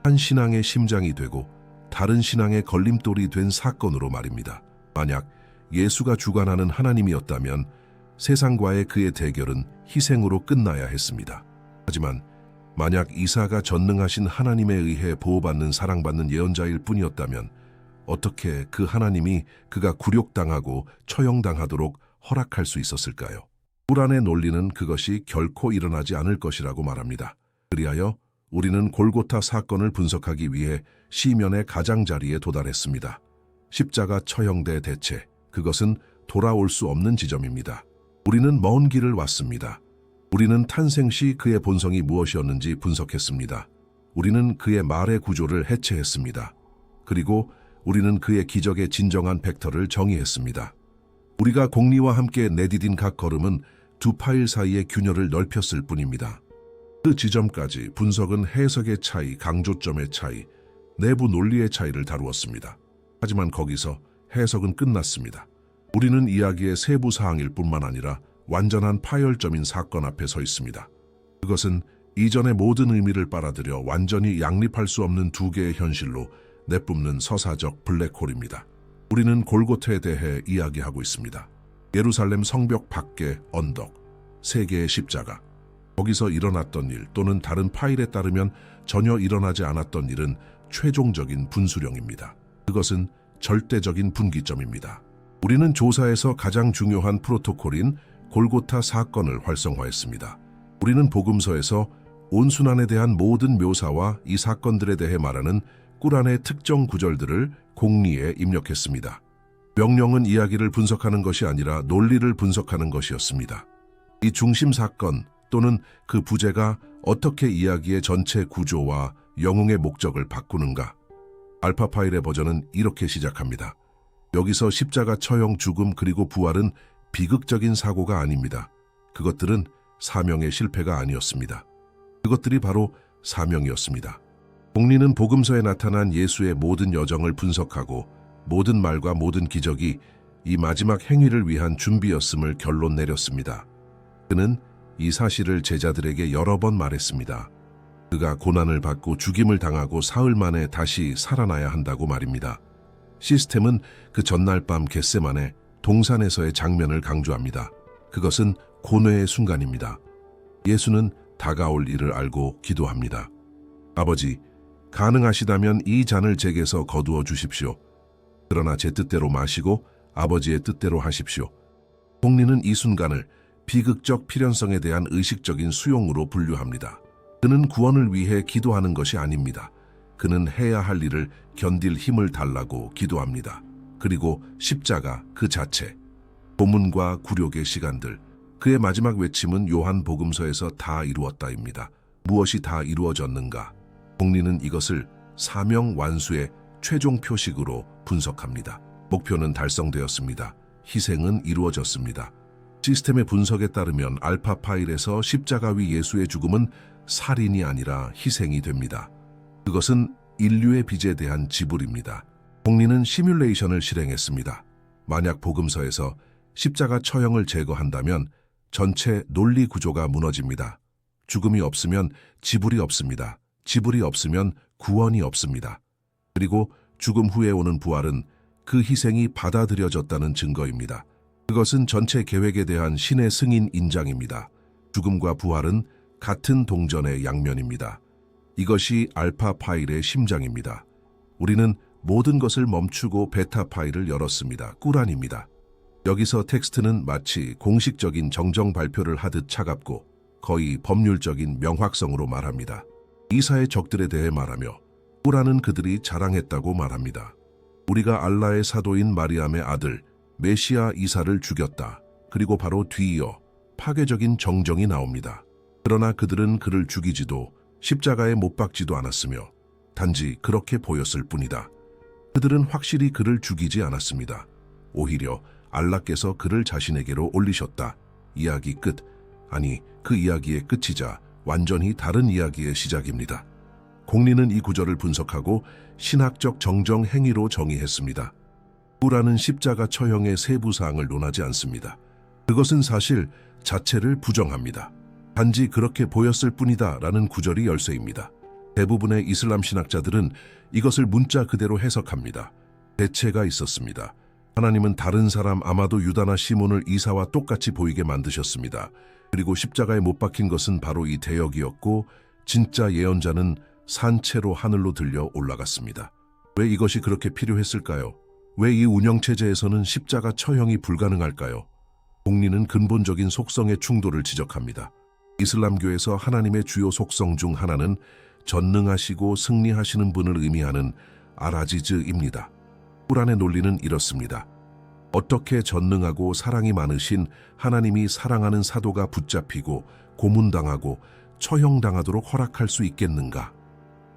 한 신앙의 심장이 되고 다른 신앙의 걸림돌이 된 사건으로 말입니다. 만약 예수가 주관하는 하나님이었다면 세상과의 그의 대결은 희생으로 끝나야 했습니다. 하지만 만약 이사가 전능하신 하나님에 의해 보호받는 사랑받는 예언자일 뿐이었다면 어떻게 그 하나님이 그가 굴욕당하고 처형당하도록 허락할 수 있었을까요? 꾸란의 논리는 그것이 결코 일어나지 않을 것이라고 말합니다. 그리하여 우리는 골고타 사건을 분석하기 위해 시면의 가장자리에 도달했습니다. 십자가 처형대 대체, 그것은 돌아올 수 없는 지점입니다. 우리는 먼 길을 왔습니다. 우리는 탄생 시 그의 본성이 무엇이었는지 분석했습니다. 우리는 그의 말의 구조를 해체했습니다. 그리고 우리는 그의 기적의 진정한 벡터를 정의했습니다. 우리가 공리와 함께 내디딘 각 걸음은 두 파일 사이의 균열을 넓혔을 뿐입니다. 그 지점까지 분석은 해석의 차이, 강조점의 차이, 내부 논리의 차이를 다루었습니다. 하지만 거기서 해석은 끝났습니다. 우리는 이야기의 세부 사항일 뿐만 아니라 완전한 파열점인 사건 앞에 서 있습니다. 그것은 이전의 모든 의미를 빨아들여 완전히 양립할 수 없는 두 개의 현실로 내뿜는 서사적 블랙홀입니다. 우리는 골고타에 대해 이야기하고 있습니다. 예루살렘 성벽 밖의 언덕, 세 개의 십자가. 거기서 일어났던 일 또는 다른 파일에 따르면 전혀 일어나지 않았던 일은 최종적인 분수령입니다. 그것은 절대적인 분기점입니다. 우리는 조사에서 가장 중요한 프로토콜인 골고타 사건을 활성화했습니다. 우리는 복음서에서 온순환에 대한 모든 묘사와 이 사건들에 대해 말하는 꾸란의 특정 구절들을 공리에 입력했습니다. 명령은 이야기를 분석하는 것이 아니라 논리를 분석하는 것이었습니다. 이 중심 사건 또는 그 부제가 어떻게 이야기의 전체 구조와 영웅의 목적을 바꾸는가? 알파 파일의 버전은 이렇게 시작합니다. 여기서 십자가 처형, 죽음 그리고 부활은 비극적인 사고가 아닙니다. 그것들은 사명의 실패가 아니었습니다. 그것들이 바로 사명이었습니다. 공리는 복음서에 나타난 예수의 모든 여정을 분석하고 모든 말과 모든 기적이 이 마지막 행위를 위한 준비였음을 결론 내렸습니다. 그는 이 사실을 제자들에게 여러 번 말했습니다. 그가 고난을 받고 죽임을 당하고 사흘 만에 다시 살아나야 한다고 말입니다. 시스템은 그 전날 밤 겟세마네 동산에서의 장면을 강조합니다. 그것은 고뇌의 순간입니다. 예수는 다가올 일을 알고 기도합니다. 아버지, 가능하시다면 이 잔을 제게서 거두어 주십시오. 그러나 제 뜻대로 마시고 아버지의 뜻대로 하십시오. 공리는 이 순간을 비극적 필연성에 대한 의식적인 수용으로 분류합니다. 그는 구원을 위해 기도하는 것이 아닙니다. 그는 해야 할 일을 견딜 힘을 달라고 기도합니다. 그리고 십자가 그 자체, 고문과 굴욕의 시간들, 그의 마지막 외침은 요한 복음서에서 다 이루었다입니다. 무엇이 다 이루어졌는가? 공리는 이것을 사명 완수의 최종 표식으로 분석합니다. 목표는 달성되었습니다. 희생은 이루어졌습니다. 시스템의 분석에 따르면 알파 파일에서 십자가 위 예수의 죽음은 살인이 아니라 희생이 됩니다. 그것은 인류의 빚에 대한 지불입니다. 공리는 시뮬레이션을 실행했습니다. 만약 복음서에서 십자가 처형을 제거한다면 전체 논리 구조가 무너집니다. 죽음이 없으면 지불이 없습니다. 지불이 없으면 구원이 없습니다. 그리고 죽음 후에 오는 부활은 그 희생이 받아들여졌다는 증거입니다. 그것은 전체 계획에 대한 신의 승인 인장입니다. 죽음과 부활은 같은 동전의 양면입니다. 이것이 알파 파일의 심장입니다. 우리는 모든 것을 멈추고 베타 파일을 열었습니다. 꾸란입니다. 여기서 텍스트는 마치 공식적인 정정 발표를 하듯 차갑고 거의 법률적인 명확성으로 말합니다. 이사의 적들에 대해 말하며 꾸란은 그들이 자랑했다고 말합니다. 우리가 알라의 사도인 마리암의 아들 메시아 이사를 죽였다. 그리고 바로 뒤이어 파괴적인 정정이 나옵니다. 그러나 그들은 그를 죽이지도 십자가에 못 박지도 않았으며 단지 그렇게 보였을 뿐이다. 그들은 확실히 그를 죽이지 않았습니다. 오히려 알라께서 그를 자신에게로 올리셨다. 이야기 끝. 아니, 그 이야기의 끝이자 완전히 다른 이야기의 시작입니다. 공리는 이 구절을 분석하고 신학적 정정 행위로 정의했습니다. 부라는 십자가 처형의 세부 사항을 논하지 않습니다. 그것은 사실 자체를 부정합니다. 단지 그렇게 보였을 뿐이다 라는 구절이 열쇠입니다. 대부분의 이슬람 신학자들은 이것을 문자 그대로 해석합니다. 대체가 있었습니다. 하나님은 다른 사람, 아마도 유다나 시몬을 이사와 똑같이 보이게 만드셨습니다. 그리고 십자가에 못 박힌 것은 바로 이 대역이었고 진짜 예언자는 산채로 하늘로 들려 올라갔습니다. 왜 이것이 그렇게 필요했을까요? 왜 이 운영체제에서는 십자가 처형이 불가능할까요? 공리는 근본적인 속성의 충돌을 지적합니다. 이슬람교에서 하나님의 주요 속성 중 하나는 전능하시고 승리하시는 분을 의미하는 알아지즈입니다. 꾸란의 논리는 이렇습니다. 어떻게 전능하고 사랑이 많으신 하나님이 사랑하는 사도가 붙잡히고 고문당하고 처형당하도록 허락할 수 있겠는가?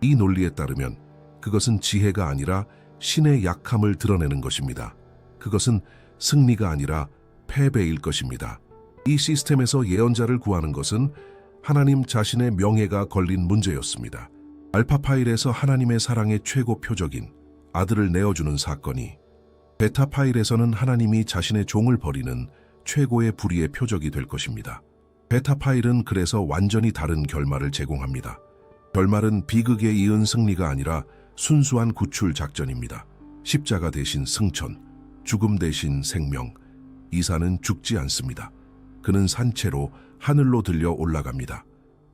이 논리에 따르면 그것은 지혜가 아니라 신의 약함을 드러내는 것입니다. 그것은 승리가 아니라 패배일 것입니다. 이 시스템에서 예언자를 구하는 것은 하나님 자신의 명예가 걸린 문제였습니다. 알파 파일에서 하나님의 사랑의 최고 표적인 아들을 내어주는 사건이 베타 파일에서는 하나님이 자신의 종을 버리는 최고의 불의의 표적이 될 것입니다. 베타 파일은 그래서 완전히 다른 결말을 제공합니다. 결말은 비극에 이은 승리가 아니라 순수한 구출 작전입니다. 십자가 대신 승천, 죽음 대신 생명. 이사는 죽지 않습니다. 그는 산채로 하늘로 들려 올라갑니다.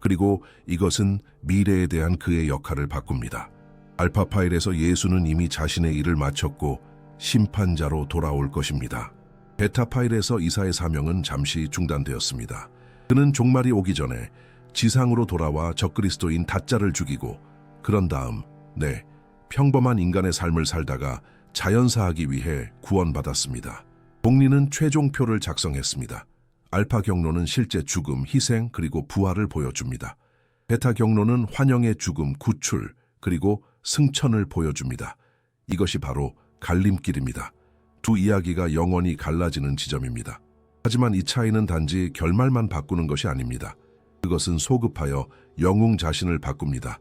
그리고 이것은 미래에 대한 그의 역할을 바꿉니다. 알파 파일에서 예수는 이미 자신의 일을 마쳤고 심판자로 돌아올 것입니다. 베타 파일에서 이사의 사명은 잠시 중단되었습니다. 그는 종말이 오기 전에 지상으로 돌아와 적그리스도인 다짜를 죽이고 그런 다음 평범한 인간의 삶을 살다가 자연사하기 위해 구원받았습니다. 공리는 최종표를 작성했습니다. 알파 경로는 실제 죽음, 희생, 그리고 부활을 보여줍니다. 베타 경로는 환영의 죽음, 구출, 그리고 승천을 보여줍니다. 이것이 바로 갈림길입니다. 두 이야기가 영원히 갈라지는 지점입니다. 하지만 이 차이는 단지 결말만 바꾸는 것이 아닙니다. 그것은 소급하여 영웅 자신을 바꿉니다.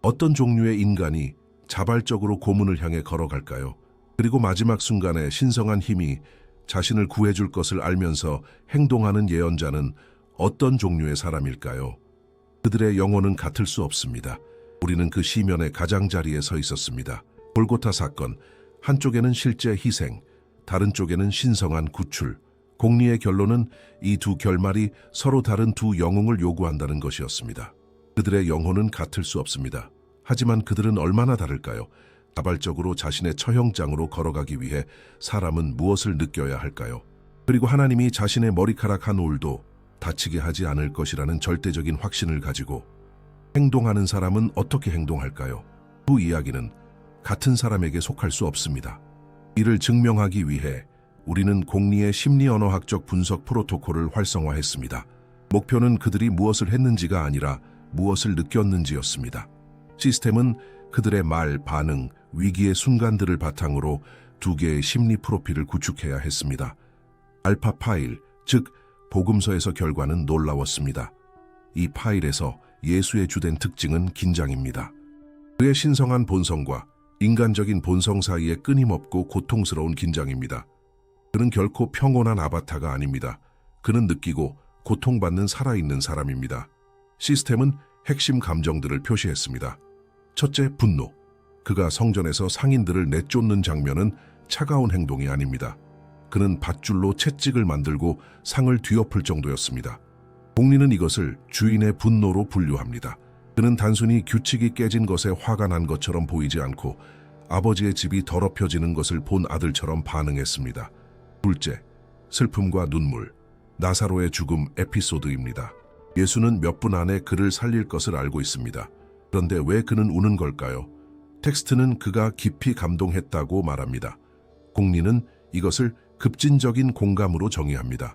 어떤 종류의 인간이 자발적으로 고문을 향해 걸어갈까요? 그리고 마지막 순간에 신성한 힘이 자신을 구해줄 것을 알면서 행동하는 예언자는 어떤 종류의 사람일까요? 그들의 영혼은 같을 수 없습니다. 우리는 그 시면의 가장자리에 서 있었습니다. 골고타 사건, 한쪽에는 실제 희생, 다른 쪽에는 신성한 구출. 공리의 결론은 이 두 결말이 서로 다른 두 영웅을 요구한다는 것이었습니다. 그들의 영혼은 같을 수 없습니다. 하지만 그들은 얼마나 다를까요? 자발적으로 자신의 처형장으로 걸어가기 위해 사람은 무엇을 느껴야 할까요? 그리고 하나님이 자신의 머리카락 한 올도 다치게 하지 않을 것이라는 절대적인 확신을 가지고 행동하는 사람은 어떻게 행동할까요? 두 이야기는 같은 사람에게 속할 수 없습니다. 이를 증명하기 위해 우리는 공리의 심리언어학적 분석 프로토콜을 활성화했습니다. 목표는 그들이 무엇을 했는지가 아니라 무엇을 느꼈는지였습니다. 시스템은 그들의 말, 반응, 위기의 순간들을 바탕으로 두 개의 심리 프로필을 구축해야 했습니다. 알파 파일, 즉 복음서에서 결과는 놀라웠습니다. 이 파일에서 예수의 주된 특징은 긴장입니다. 그의 신성한 본성과 인간적인 본성 사이에 끊임없고 고통스러운 긴장입니다. 그는 결코 평온한 아바타가 아닙니다. 그는 느끼고 고통받는 살아있는 사람입니다. 시스템은 핵심 감정들을 표시했습니다. 첫째, 분노. 그가 성전에서 상인들을 내쫓는 장면은 차가운 행동이 아닙니다. 그는 밧줄로 채찍을 만들고 상을 뒤엎을 정도였습니다. 공리는 이것을 주인의 분노로 분류합니다. 그는 단순히 규칙이 깨진 것에 화가 난 것처럼 보이지 않고 아버지의 집이 더럽혀지는 것을 본 아들처럼 반응했습니다. 둘째, 슬픔과 눈물. 나사로의 죽음 에피소드입니다. 예수는 몇 분 안에 그를 살릴 것을 알고 있습니다. 그런데 왜 그는 우는 걸까요? 텍스트는 그가 깊이 감동했다고 말합니다. 공리는 이것을 급진적인 공감으로 정의합니다.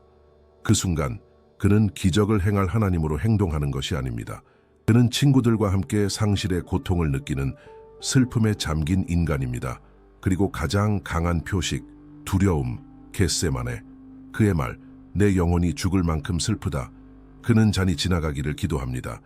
그 순간 그는 기적을 행할 하나님으로 행동하는 것이 아닙니다. 그는 친구들과 함께 상실의 고통을 느끼는 슬픔에 잠긴 인간입니다. 그리고 가장 강한 표식, 두려움, 겟세마네. 그의 말, 내 영혼이 죽을 만큼 슬프다. 그는 잔이 지나가기를 기도합니다.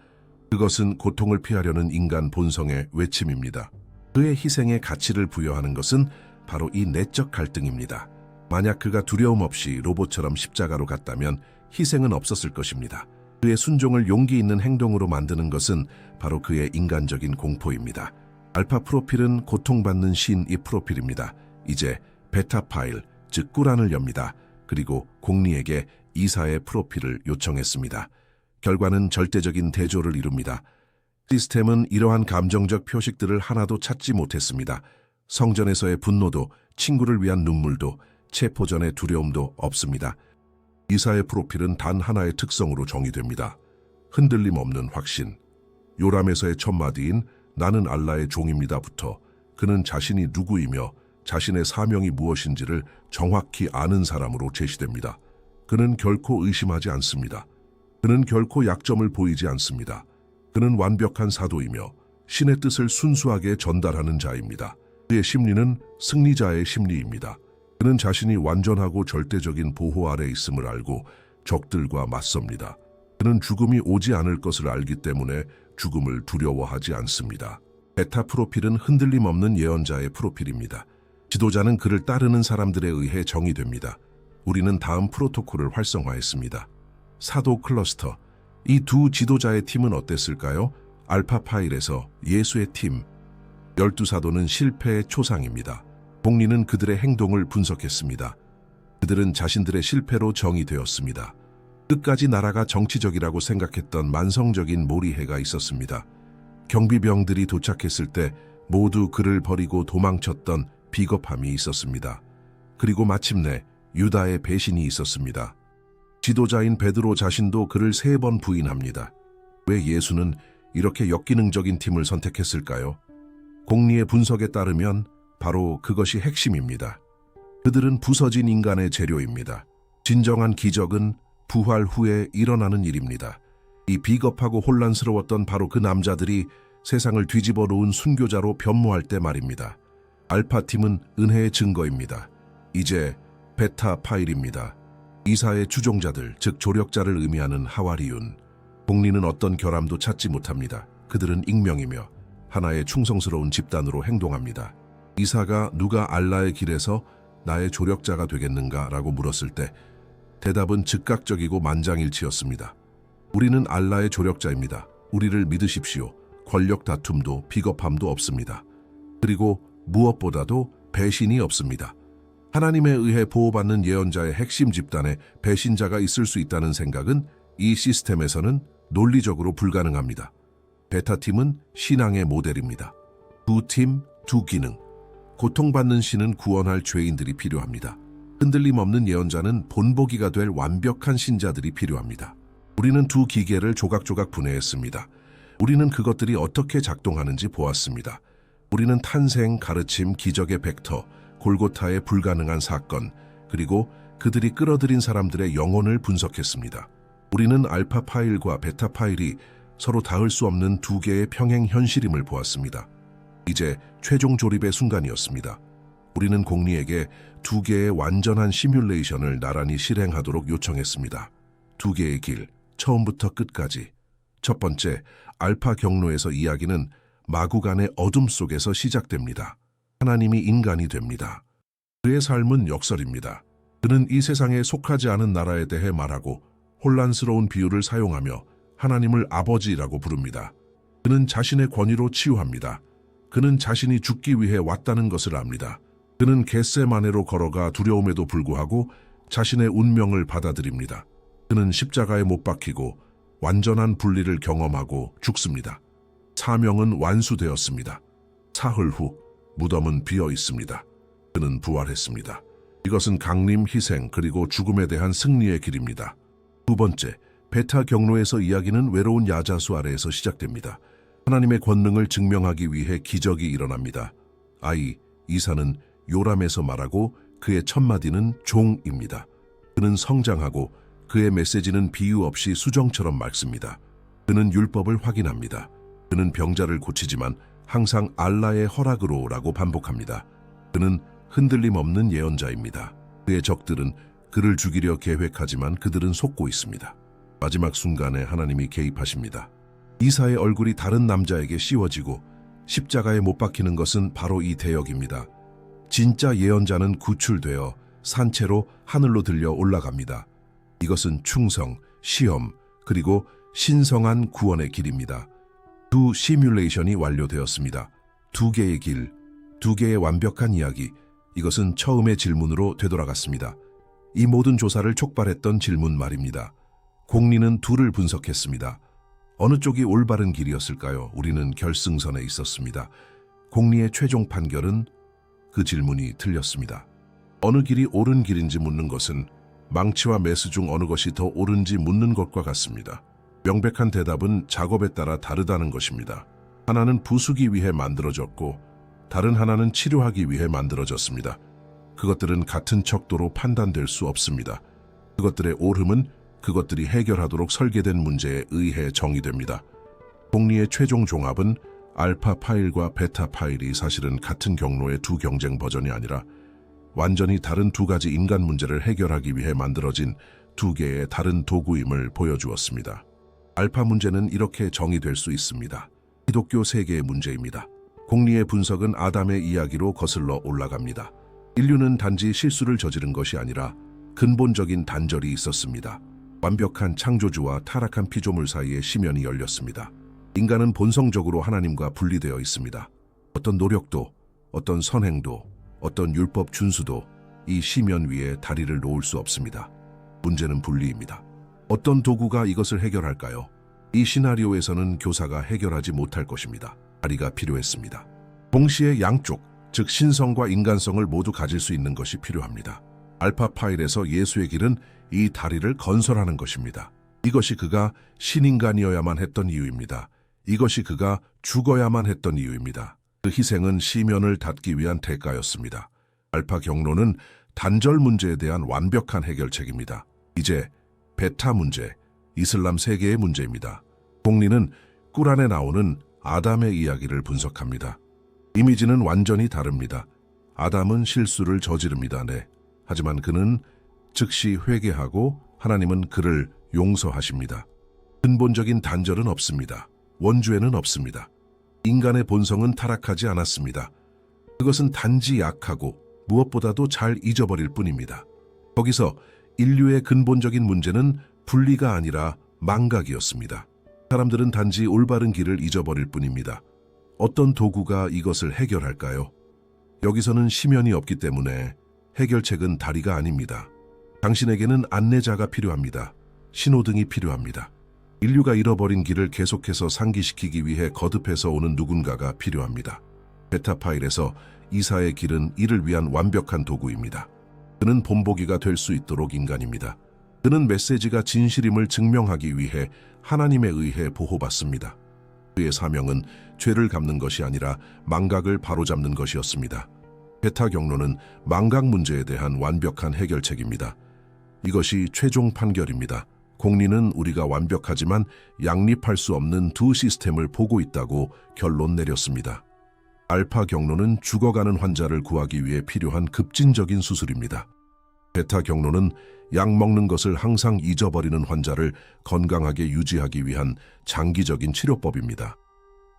그것은 고통을 피하려는 인간 본성의 외침입니다. 그의 희생에 가치를 부여하는 것은 바로 이 내적 갈등입니다. 만약 그가 두려움 없이 로봇처럼 십자가로 갔다면 희생은 없었을 것입니다. 그의 순종을 용기 있는 행동으로 만드는 것은 바로 그의 인간적인 공포입니다. 알파 프로필은 고통받는 신 이 프로필입니다. 이제 베타 파일, 즉 꾸란을 엽니다. 그리고 공리에게 이사의 프로필을 요청했습니다. 결과는 절대적인 대조를 이룹니다. 시스템은 이러한 감정적 표식들을 하나도 찾지 못했습니다. 성전에서의 분노도, 친구를 위한 눈물도, 체포전의 두려움도 없습니다. 이사의 프로필은 단 하나의 특성으로 정의됩니다. 흔들림 없는 확신. 요람에서의 첫 마디인 나는 알라의 종입니다부터 그는 자신이 누구이며 자신의 사명이 무엇인지를 정확히 아는 사람으로 제시됩니다. 그는 결코 의심하지 않습니다. 그는 결코 약점을 보이지 않습니다. 그는 완벽한 사도이며 신의 뜻을 순수하게 전달하는 자입니다. 그의 심리는 승리자의 심리입니다. 그는 자신이 완전하고 절대적인 보호 아래 있음을 알고 적들과 맞섭니다. 그는 죽음이 오지 않을 것을 알기 때문에 죽음을 두려워하지 않습니다. 베타 프로필은 흔들림 없는 예언자의 프로필입니다. 지도자는 그를 따르는 사람들에 의해 정의됩니다. 우리는 다음 프로토콜을 활성화했습니다. 사도 클러스터. 이 두 지도자의 팀은 어땠을까요? 알파 파일에서 예수의 팀. 12사도는 실패의 초상입니다. 공리는 그들의 행동을 분석했습니다. 그들은 자신들의 실패로 정의되었습니다. 끝까지 나라가 정치적이라고 생각했던 만성적인 몰이해가 있었습니다. 경비병들이 도착했을 때 모두 그를 버리고 도망쳤던 비겁함이 있었습니다. 그리고 마침내 유다의 배신이 있었습니다. 지도자인 베드로 자신도 그를 3번 부인합니다. 왜 예수는 이렇게 역기능적인 팀을 선택했을까요? 공리의 분석에 따르면 바로 그것이 핵심입니다. 그들은 부서진 인간의 재료입니다. 진정한 기적은 부활 후에 일어나는 일입니다. 이 비겁하고 혼란스러웠던 바로 그 남자들이 세상을 뒤집어 놓은 순교자로 변모할 때 말입니다. 알파팀은 은혜의 증거입니다. 이제 베타 파일입니다. 이사의 추종자들, 즉 조력자를 의미하는 하와리윤. 공리는 어떤 결함도 찾지 못합니다. 그들은 익명이며 하나의 충성스러운 집단으로 행동합니다. 이사가 누가 알라의 길에서 나의 조력자가 되겠는가 라고 물었을 때 대답은 즉각적이고 만장일치였습니다. 우리는 알라의 조력자입니다. 우리를 믿으십시오. 권력 다툼도 비겁함도 없습니다. 그리고 무엇보다도 배신이 없습니다. 하나님에 의해 보호받는 예언자의 핵심 집단에 배신자가 있을 수 있다는 생각은 이 시스템에서는 논리적으로 불가능합니다. 베타팀은 신앙의 모델입니다. 두 팀, 두 기능. 고통받는 신은 구원할 죄인들이 필요합니다. 흔들림 없는 예언자는 본보기가 될 완벽한 신자들이 필요합니다. 우리는 두 기계를 조각조각 분해했습니다. 우리는 그것들이 어떻게 작동하는지 보았습니다. 우리는 탄생, 가르침, 기적의 벡터, 골고타의 불가능한 사건, 그리고 그들이 끌어들인 사람들의 영혼을 분석했습니다. 우리는 알파 파일과 베타 파일이 서로 닿을 수 없는 두 개의 평행 현실임을 보았습니다. 이제 최종 조립의 순간이었습니다. 우리는 공리에게 두 개의 완전한 시뮬레이션을 나란히 실행하도록 요청했습니다. 두 개의 길, 처음부터 끝까지. 첫 번째, 알파 경로에서 이야기는 마구간의 어둠 속에서 시작됩니다. 하나님이 인간이 됩니다. 그의 삶은 역설입니다. 그는 이 세상에 속하지 않은 나라에 대해 말하고 혼란스러운 비유를 사용하며 하나님을 아버지라고 부릅니다. 그는 자신의 권위로 치유합니다. 그는 자신이 죽기 위해 왔다는 것을 압니다. 그는 겟세마네로 걸어가 두려움에도 불구하고 자신의 운명을 받아들입니다. 그는 십자가에 못 박히고 완전한 분리를 경험하고 죽습니다. 사명은 완수되었습니다. 사흘 후 무덤은 비어 있습니다. 그는 부활했습니다. 이것은 강림, 희생, 그리고 죽음에 대한 승리의 길입니다. 두 번째, 베타 경로에서 이야기는 외로운 야자수 아래에서 시작됩니다. 하나님의 권능을 증명하기 위해 기적이 일어납니다. 아이, 이사는 요람에서 말하고 그의 첫 마디는 종입니다. 그는 성장하고 그의 메시지는 비유 없이 수정처럼 맑습니다. 그는 율법을 확인합니다. 그는 병자를 고치지만 항상 알라의 허락으로라고 반복합니다. 그는 흔들림 없는 예언자입니다. 그의 적들은 그를 죽이려 계획하지만 그들은 속고 있습니다. 마지막 순간에 하나님이 개입하십니다. 이사의 얼굴이 다른 남자에게 씌워지고 십자가에 못 박히는 것은 바로 이 대역입니다. 진짜 예언자는 구출되어 산채로 하늘로 들려 올라갑니다. 이것은 충성, 시험, 그리고 신성한 구원의 길입니다. 두 시뮬레이션이 완료되었습니다. 두 개의 길, 두 개의 완벽한 이야기. 이것은 처음의 질문으로 되돌아갔습니다. 이 모든 조사를 촉발했던 질문 말입니다. 공리는 둘을 분석했습니다. 어느 쪽이 올바른 길이었을까요? 우리는 결승선에 있었습니다. 공리의 최종 판결은 그 질문이 틀렸습니다. 어느 길이 옳은 길인지 묻는 것은 망치와 메스 중 어느 것이 더 옳은지 묻는 것과 같습니다. 명백한 대답은 작업에 따라 다르다는 것입니다. 하나는 부수기 위해 만들어졌고 다른 하나는 치료하기 위해 만들어졌습니다. 그것들은 같은 척도로 판단될 수 없습니다. 그것들의 옳음은 그것들이 해결하도록 설계된 문제에 의해 정의됩니다. 공리의 최종 종합은 알파 파일과 베타 파일이 사실은 같은 경로의 두 경쟁 버전이 아니라 완전히 다른 두 가지 인간 문제를 해결하기 위해 만들어진 두 개의 다른 도구임을 보여주었습니다. 알파 문제는 이렇게 정의될 수 있습니다. 기독교 세계의 문제입니다. 공리의 분석은 아담의 이야기로 거슬러 올라갑니다. 인류는 단지 실수를 저지른 것이 아니라 근본적인 단절이 있었습니다. 완벽한 창조주와 타락한 피조물 사이에 심연이 열렸습니다. 인간은 본성적으로 하나님과 분리되어 있습니다. 어떤 노력도, 어떤 선행도, 어떤 율법 준수도 이 심연 위에 다리를 놓을 수 없습니다. 문제는 분리입니다. 어떤 도구가 이것을 해결할까요? 이 시나리오에서는 교사가 해결하지 못할 것입니다. 다리가 필요했습니다. 동시에 양쪽, 즉 신성과 인간성을 모두 가질 수 있는 것이 필요합니다. 알파 파일에서 예수의 길은 이 다리를 건설하는 것입니다. 이것이 그가 신인간이어야만 했던 이유입니다. 이것이 그가 죽어야만 했던 이유입니다. 그 희생은 시면을 닫기 위한 대가였습니다. 알파 경로는 단절 문제에 대한 완벽한 해결책입니다. 이제 베타 문제, 이슬람 세계의 문제입니다. 공리는 꿀안에 나오는 아담의 이야기를 분석합니다. 이미지는 완전히 다릅니다. 아담은 실수를 저지릅니다. 네. 하지만 그는 즉시 회개하고 하나님은 그를 용서하십니다. 근본적인 단절은 없습니다. 원죄는 없습니다. 인간의 본성은 타락하지 않았습니다. 그것은 단지 약하고 무엇보다도 잘 잊어버릴 뿐입니다. 거기서 인류의 근본적인 문제는 분리가 아니라 망각이었습니다. 사람들은 단지 올바른 길을 잊어버릴 뿐입니다. 어떤 도구가 이것을 해결할까요? 여기서는 심연이 없기 때문에 해결책은 다리가 아닙니다. 당신에게는 안내자가 필요합니다. 신호등이 필요합니다. 인류가 잃어버린 길을 계속해서 상기시키기 위해 거듭해서 오는 누군가가 필요합니다. 베타 파일에서 이사의 길은 이를 위한 완벽한 도구입니다. 그는 본보기가 될 수 있도록 인간입니다. 그는 메시지가 진실임을 증명하기 위해 하나님에 의해 보호받습니다. 그의 사명은 죄를 갚는 것이 아니라 망각을 바로잡는 것이었습니다. 베타 경로는 망각 문제에 대한 완벽한 해결책입니다. 이것이 최종 판결입니다. 공리는 우리가 완벽하지만 양립할 수 없는 두 시스템을 보고 있다고 결론 내렸습니다. 알파 경로는 죽어가는 환자를 구하기 위해 필요한 급진적인 수술입니다. 베타 경로는 약 먹는 것을 항상 잊어버리는 환자를 건강하게 유지하기 위한 장기적인 치료법입니다.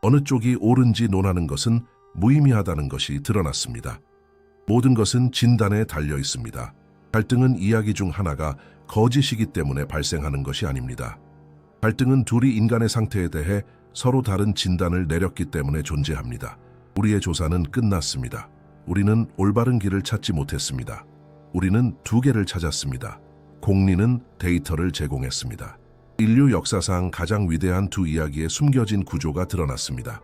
어느 쪽이 옳은지 논하는 것은 무의미하다는 것이 드러났습니다. 모든 것은 진단에 달려 있습니다. 갈등은 이야기 중 하나가 거짓이기 때문에 발생하는 것이 아닙니다. 갈등은 둘이 인간의 상태에 대해 서로 다른 진단을 내렸기 때문에 존재합니다. 우리의 조사는 끝났습니다. 우리는 올바른 길을 찾지 못했습니다. 우리는 두 개를 찾았습니다. 공리는 데이터를 제공했습니다. 인류 역사상 가장 위대한 두 이야기의 숨겨진 구조가 드러났습니다.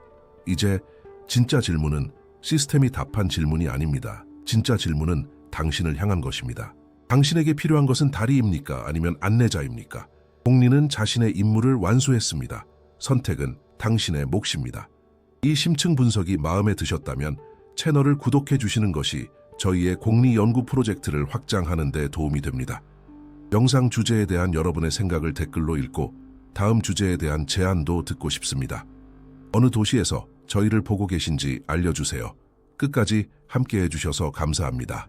이제 진짜 질문은 시스템이 답한 질문이 아닙니다. 진짜 질문은 당신을 향한 것입니다. 당신에게 필요한 것은 다리입니까? 아니면 안내자입니까? 공리는 자신의 임무를 완수했습니다. 선택은 당신의 몫입니다. 이 심층 분석이 마음에 드셨다면 채널을 구독해 주시는 것이 저희의 공리 연구 프로젝트를 확장하는 데 도움이 됩니다. 영상 주제에 대한 여러분의 생각을 댓글로 읽고 다음 주제에 대한 제안도 듣고 싶습니다. 어느 도시에서 저희를 보고 계신지 알려주세요. 끝까지 함께해 주셔서 감사합니다.